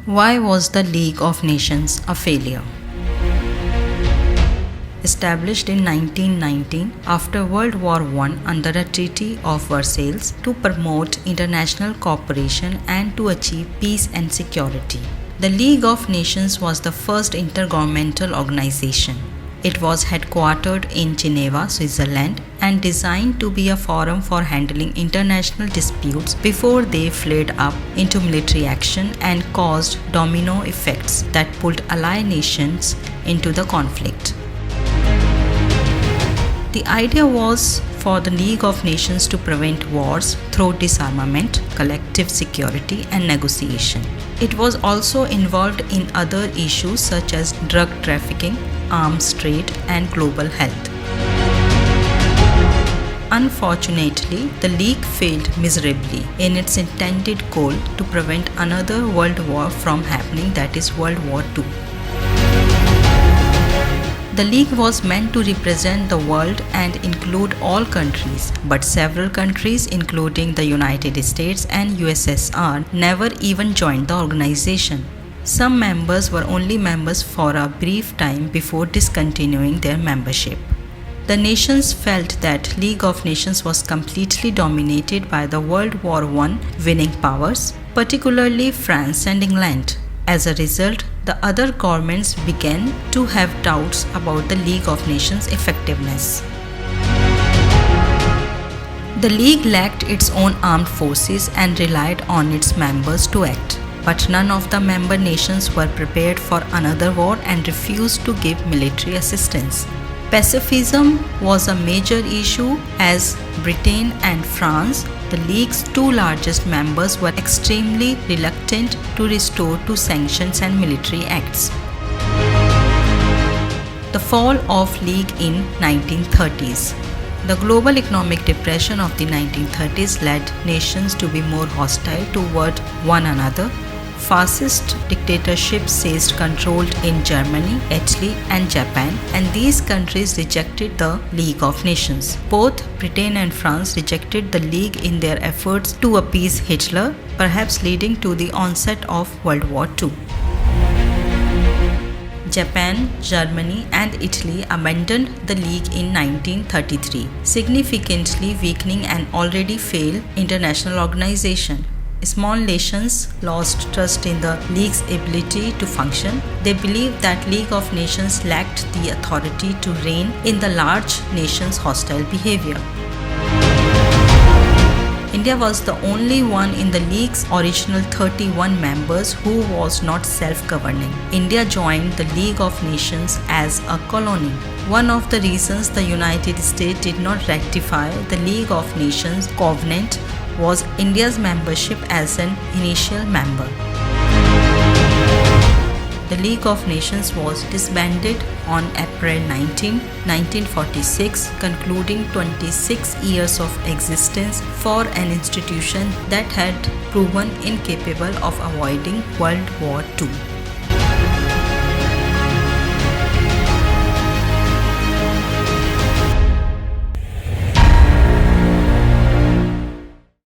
Why was the League of Nations a failure? Established in 1919 after World War I under a Treaty of Versailles to promote international cooperation and to achieve peace and security. The League of Nations was the first intergovernmental organization. It was headquartered in Geneva, Switzerland, and designed to be a forum for handling international disputes before they flared up into military action and caused domino effects that pulled allied nations into the conflict. The idea was for the League of Nations to prevent wars through disarmament, collective security, and negotiation. It was also involved in other issues such as drug trafficking, arms trade, and global health. Unfortunately, the League failed miserably in its intended goal to prevent another world war from happening, that is World War II. The League was meant to represent the world and include all countries, but several countries, including the United States and USSR, never even joined the organization. Some members were only members for a brief time before discontinuing their membership. The nations felt that League of Nations was completely dominated by the World War I winning powers, particularly France and England. As a result, the other governments began to have doubts about the League of Nations' effectiveness. The League lacked its own armed forces and relied on its members to act. But none of the member nations were prepared for another war and refused to give military assistance. Pacifism was a major issue as Britain and France, the League's two largest members, were extremely reluctant to restore to sanctions and military acts. The fall of League in 1930s. The global economic depression of the 1930s led nations to be more hostile toward one another. Fascist dictatorships seized control in Germany, Italy, and Japan, and these countries rejected the League of Nations. Both Britain and France rejected the League in their efforts to appease Hitler, perhaps leading to the onset of World War II. Japan, Germany, and Italy abandoned the League in 1933, significantly weakening an already failed international organization. Small nations lost trust in the League's ability to function. They believed that League of Nations lacked the authority to rein in the large nations' hostile behavior. India was the only one in the League's original 31 members who was not self-governing. India joined the League of Nations as a colony. One of the reasons the United States did not ratify the League of Nations covenant was India's membership as an initial member. The League of Nations was disbanded on April 19, 1946, concluding 26 years of existence for an institution that had proven incapable of avoiding World War II.